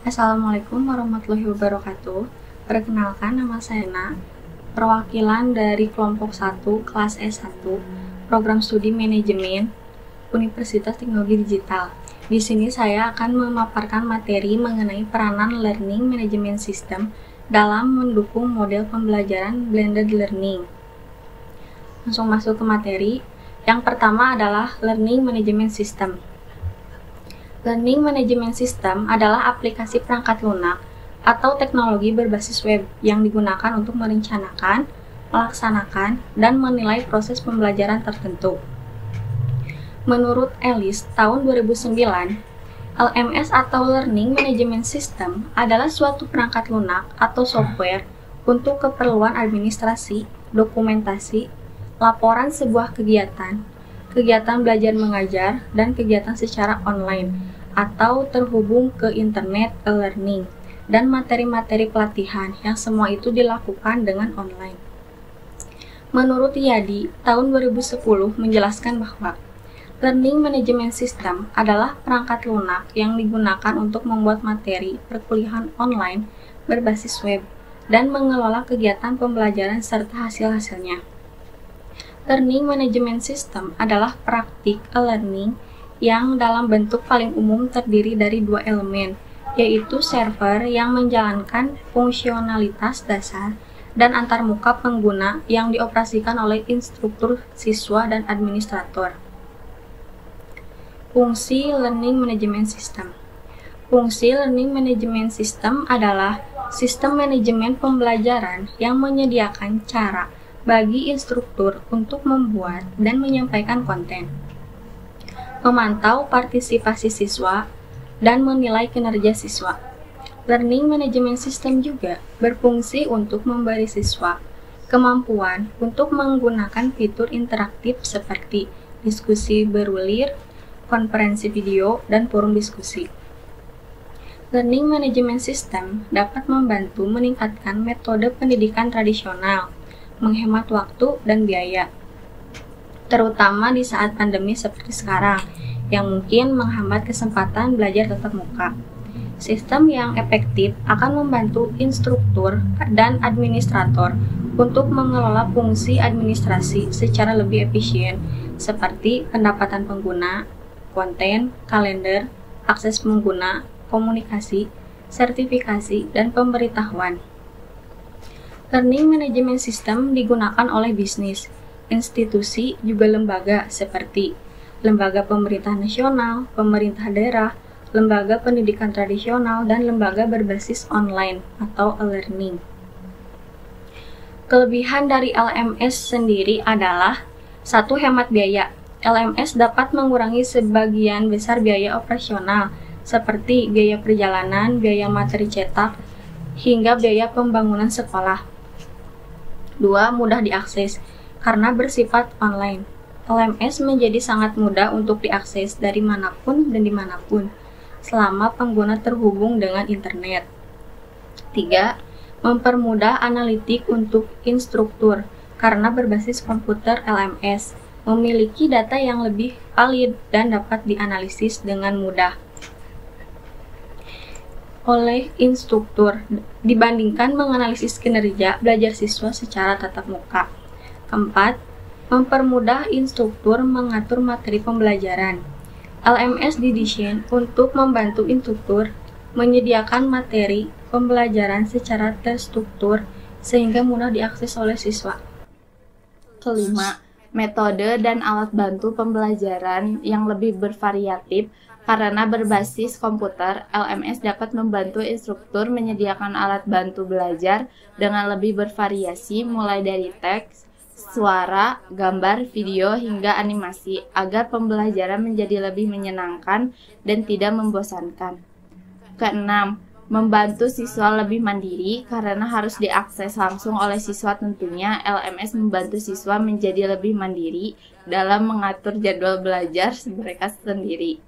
Assalamualaikum warahmatullahi wabarakatuh. Perkenalkan, nama saya Na, perwakilan dari kelompok 1 kelas S1 Program Studi Manajemen Universitas Teknologi Digital. Di sini saya akan memaparkan materi mengenai peranan Learning Management System dalam mendukung model pembelajaran blended learning. Langsung masuk ke materi. Yang pertama adalah Learning Management System. Learning Management System adalah aplikasi perangkat lunak atau teknologi berbasis web yang digunakan untuk merencanakan, melaksanakan, dan menilai proses pembelajaran tertentu. Menurut Ellis tahun 2009, LMS atau Learning Management System adalah suatu perangkat lunak atau software untuk keperluan administrasi, dokumentasi, laporan sebuah kegiatan belajar mengajar, dan kegiatan secara online atau terhubung ke internet e-learning, dan materi-materi pelatihan yang semua itu dilakukan dengan online. Menurut Yadi, tahun 2010 menjelaskan bahwa Learning Management System adalah perangkat lunak yang digunakan untuk membuat materi perkuliahan online berbasis web dan mengelola kegiatan pembelajaran serta hasil-hasilnya. Learning Management System adalah praktik e-learning yang dalam bentuk paling umum terdiri dari dua elemen, yaitu server yang menjalankan fungsionalitas dasar dan antarmuka pengguna yang dioperasikan oleh instruktur, siswa, dan administrator. Fungsi Learning Management System. Fungsi Learning Management System adalah sistem manajemen pembelajaran yang menyediakan cara bagi instruktur untuk membuat dan menyampaikan konten, memantau partisipasi siswa, dan menilai kinerja siswa. Learning Management System juga berfungsi untuk memberi siswa kemampuan untuk menggunakan fitur interaktif seperti diskusi berulir, konferensi video, dan forum diskusi. Learning Management System dapat membantu meningkatkan metode pendidikan tradisional, menghemat waktu dan biaya, terutama di saat pandemi seperti sekarang, yang mungkin menghambat kesempatan belajar tatap muka. Sistem yang efektif akan membantu instruktur dan administrator untuk mengelola fungsi administrasi secara lebih efisien, seperti pendapatan pengguna, konten, kalender, akses pengguna, komunikasi, sertifikasi, dan pemberitahuan. Learning Management System digunakan oleh bisnis, institusi, juga lembaga seperti lembaga pemerintah nasional, pemerintah daerah, lembaga pendidikan tradisional, dan lembaga berbasis online atau e-learning. Kelebihan dari LMS sendiri adalah 1. Hemat biaya. LMS dapat mengurangi sebagian besar biaya operasional seperti biaya perjalanan, biaya materi cetak, hingga biaya pembangunan sekolah. 2. Mudah diakses. Karena bersifat online, LMS menjadi sangat mudah untuk diakses dari manapun dan dimanapun, selama pengguna terhubung dengan internet. 3. Mempermudah analitik untuk instruktur. Karena berbasis komputer, LMS memiliki data yang lebih valid dan dapat dianalisis dengan mudah oleh instruktur dibandingkan menganalisis kinerja belajar siswa secara tatap muka. 4. Mempermudah instruktur mengatur materi pembelajaran. LMS didesain untuk membantu instruktur menyediakan materi pembelajaran secara terstruktur sehingga mudah diakses oleh siswa. 5. Metode dan alat bantu pembelajaran yang lebih bervariatif. Karena berbasis komputer, LMS dapat membantu instruktur menyediakan alat bantu belajar dengan lebih bervariasi, mulai dari teks, suara, gambar, video, hingga animasi, agar pembelajaran menjadi lebih menyenangkan dan tidak membosankan. 6. Membantu siswa lebih mandiri. Karena harus diakses langsung oleh siswa, tentunya LMS membantu siswa menjadi lebih mandiri dalam mengatur jadwal belajar mereka sendiri.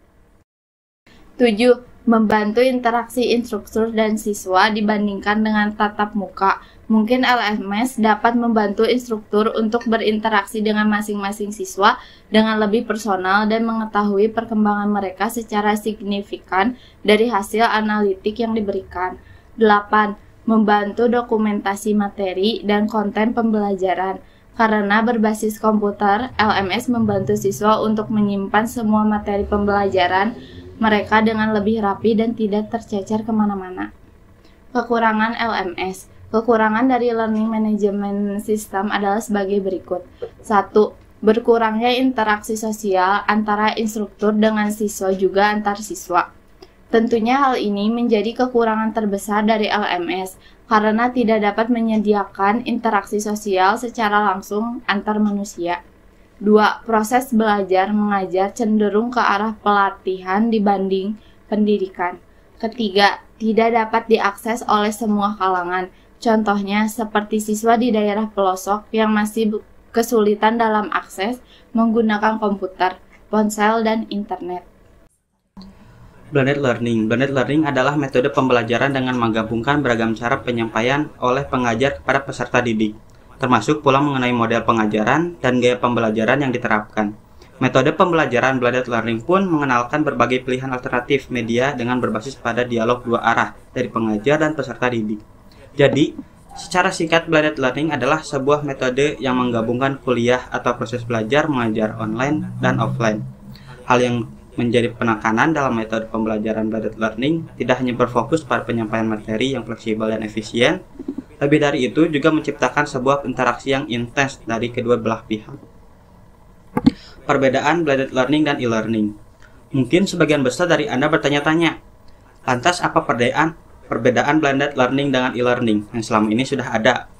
7. Membantu interaksi instruktur dan siswa dibandingkan dengan tatap muka. Mungkin LMS dapat membantu instruktur untuk berinteraksi dengan masing-masing siswa dengan lebih personal dan mengetahui perkembangan mereka secara signifikan dari hasil analitik yang diberikan. 8. Membantu dokumentasi materi dan konten pembelajaran. Karena berbasis komputer, LMS membantu siswa untuk menyimpan semua materi pembelajaran mereka dengan lebih rapi dan tidak tercecer kemana-mana. Kekurangan LMS. Kekurangan dari Learning Management System adalah sebagai berikut. 1. Berkurangnya interaksi sosial antara instruktur dengan siswa juga antar siswa. Tentunya hal ini menjadi kekurangan terbesar dari LMS karena tidak dapat menyediakan interaksi sosial secara langsung antar manusia. 2. Proses belajar mengajar cenderung ke arah pelatihan dibanding pendidikan. Ketiga, tidak dapat diakses oleh semua kalangan. Contohnya seperti siswa di daerah pelosok yang masih kesulitan dalam akses menggunakan komputer, ponsel, dan internet. Blended Learning. Blended Learning adalah metode pembelajaran dengan menggabungkan beragam cara penyampaian oleh pengajar kepada peserta didik, termasuk pula mengenai model pengajaran dan gaya pembelajaran yang diterapkan. Metode pembelajaran Blended Learning pun mengenalkan berbagai pilihan alternatif media dengan berbasis pada dialog dua arah dari pengajar dan peserta didik. Jadi, secara singkat, blended learning adalah sebuah metode yang menggabungkan kuliah atau proses belajar mengajar online dan offline. Hal yang menjadi penekanan dalam metode pembelajaran blended learning tidak hanya berfokus pada penyampaian materi yang fleksibel dan efisien, lebih dari itu juga menciptakan sebuah interaksi yang intens dari kedua belah pihak. Perbedaan blended learning dan e-learning. Mungkin sebagian besar dari Anda bertanya-tanya, lantas apa perbedaan blended learning dengan e-learning yang selama ini sudah ada?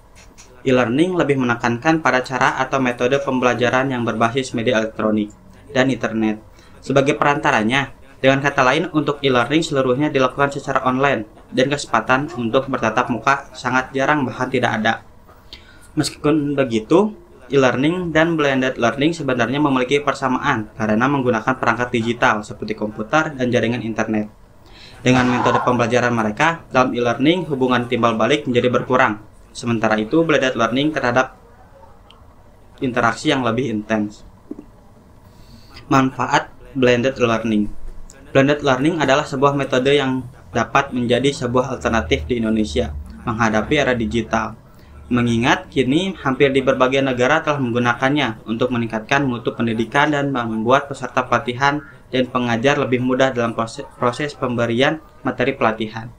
E-learning lebih menekankan pada cara atau metode pembelajaran yang berbasis media elektronik dan internet sebagai perantaranya. Dengan kata lain, untuk e-learning seluruhnya dilakukan secara online dan kesempatan untuk bertatap muka sangat jarang bahkan tidak ada. Meskipun begitu, e-learning dan blended learning sebenarnya memiliki persamaan karena menggunakan perangkat digital seperti komputer dan jaringan internet. Dengan metode pembelajaran mereka, dalam e-learning hubungan timbal balik menjadi berkurang. Sementara itu, blended learning terhadap interaksi yang lebih intens. Manfaat blended learning. Blended learning adalah sebuah metode yang dapat menjadi sebuah alternatif di Indonesia menghadapi era digital. Mengingat kini hampir di berbagai negara telah menggunakannya untuk meningkatkan mutu pendidikan dan membuat peserta pelatihan dan pengajar lebih mudah dalam proses pemberian materi pelatihan.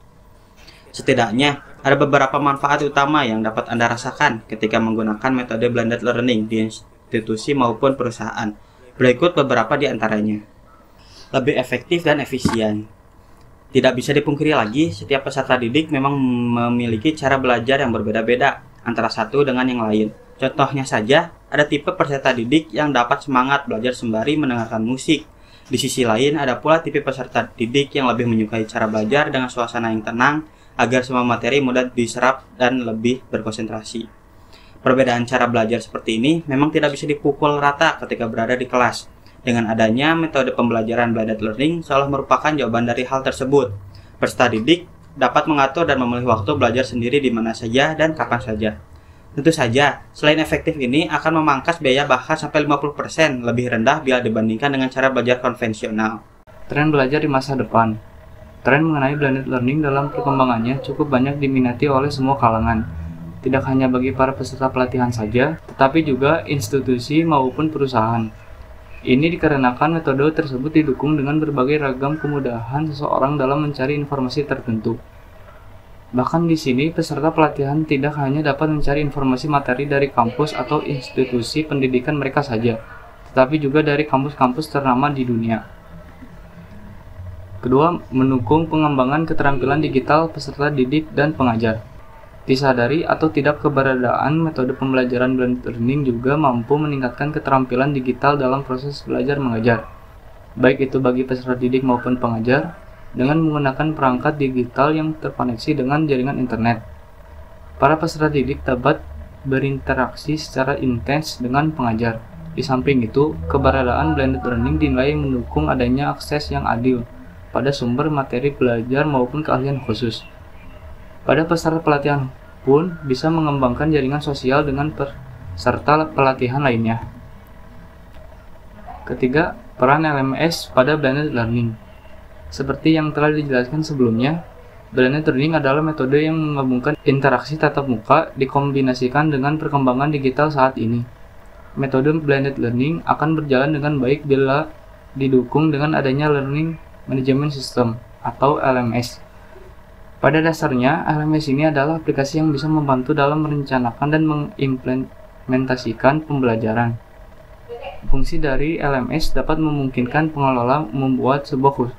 Setidaknya, ada beberapa manfaat utama yang dapat Anda rasakan ketika menggunakan metode blended learning di institusi maupun perusahaan. Berikut beberapa di antaranya. Lebih efektif dan efisien. Tidak bisa dipungkiri lagi, setiap peserta didik memang memiliki cara belajar yang berbeda-beda antara satu dengan yang lain. Contohnya saja, ada tipe peserta didik yang dapat semangat belajar sembari mendengarkan musik. Di sisi lain, ada pula tipe peserta didik yang lebih menyukai cara belajar dengan suasana yang tenang agar semua materi mudah diserap dan lebih berkonsentrasi. Perbedaan cara belajar seperti ini memang tidak bisa dipukul rata ketika berada di kelas. Dengan adanya metode pembelajaran blended learning seolah merupakan jawaban dari hal tersebut. Peserta didik dapat mengatur dan memilih waktu belajar sendiri di mana saja dan kapan saja. Tentu saja, selain efektif ini akan memangkas biaya bahkan sampai 50% lebih rendah bila dibandingkan dengan cara belajar konvensional. Tren belajar di masa depan. Tren mengenai blended learning dalam perkembangannya cukup banyak diminati oleh semua kalangan. Tidak hanya bagi para peserta pelatihan saja, tetapi juga institusi maupun perusahaan. Ini dikarenakan metode tersebut didukung dengan berbagai ragam kemudahan seseorang dalam mencari informasi tertentu. Bahkan di sini, peserta pelatihan tidak hanya dapat mencari informasi materi dari kampus atau institusi pendidikan mereka saja, tetapi juga dari kampus-kampus ternama di dunia. Kedua, mendukung pengembangan keterampilan digital peserta didik dan pengajar. Disadari atau tidak, keberadaan metode pembelajaran blended learning juga mampu meningkatkan keterampilan digital dalam proses belajar mengajar, baik itu bagi peserta didik maupun pengajar, dengan menggunakan perangkat digital yang terkoneksi dengan jaringan internet. Para peserta didik dapat berinteraksi secara intens dengan pengajar. Di samping itu, keberadaan blended learning dinilai mendukung adanya akses yang adil pada sumber materi belajar maupun keahlian khusus. Pada peserta pelatihan pun bisa mengembangkan jaringan sosial dengan peserta pelatihan lainnya. Ketiga, peran LMS pada blended learning. Seperti yang telah dijelaskan sebelumnya, blended learning adalah metode yang menggabungkan interaksi tatap muka dikombinasikan dengan perkembangan digital saat ini. Metode blended learning akan berjalan dengan baik bila didukung dengan adanya Learning Management System atau LMS. Pada dasarnya, LMS ini adalah aplikasi yang bisa membantu dalam merencanakan dan mengimplementasikan pembelajaran. Fungsi dari LMS dapat memungkinkan pengelola membuat sebuah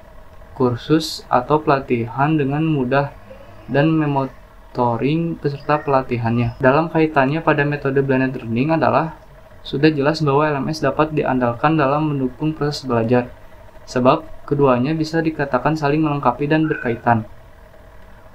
kursus atau pelatihan dengan mudah dan memonitoring peserta pelatihannya. Dalam kaitannya pada metode blended learning adalah sudah jelas bahwa LMS dapat diandalkan dalam mendukung proses belajar, sebab keduanya bisa dikatakan saling melengkapi dan berkaitan.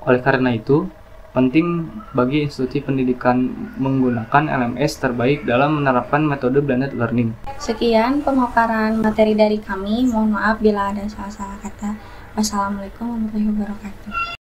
Oleh karena itu, penting bagi institusi pendidikan menggunakan LMS terbaik dalam menerapkan metode blended learning. Sekian pemaparan materi dari kami. Mohon maaf bila ada salah-salah kata. Wassalamualaikum warahmatullahi wabarakatuh.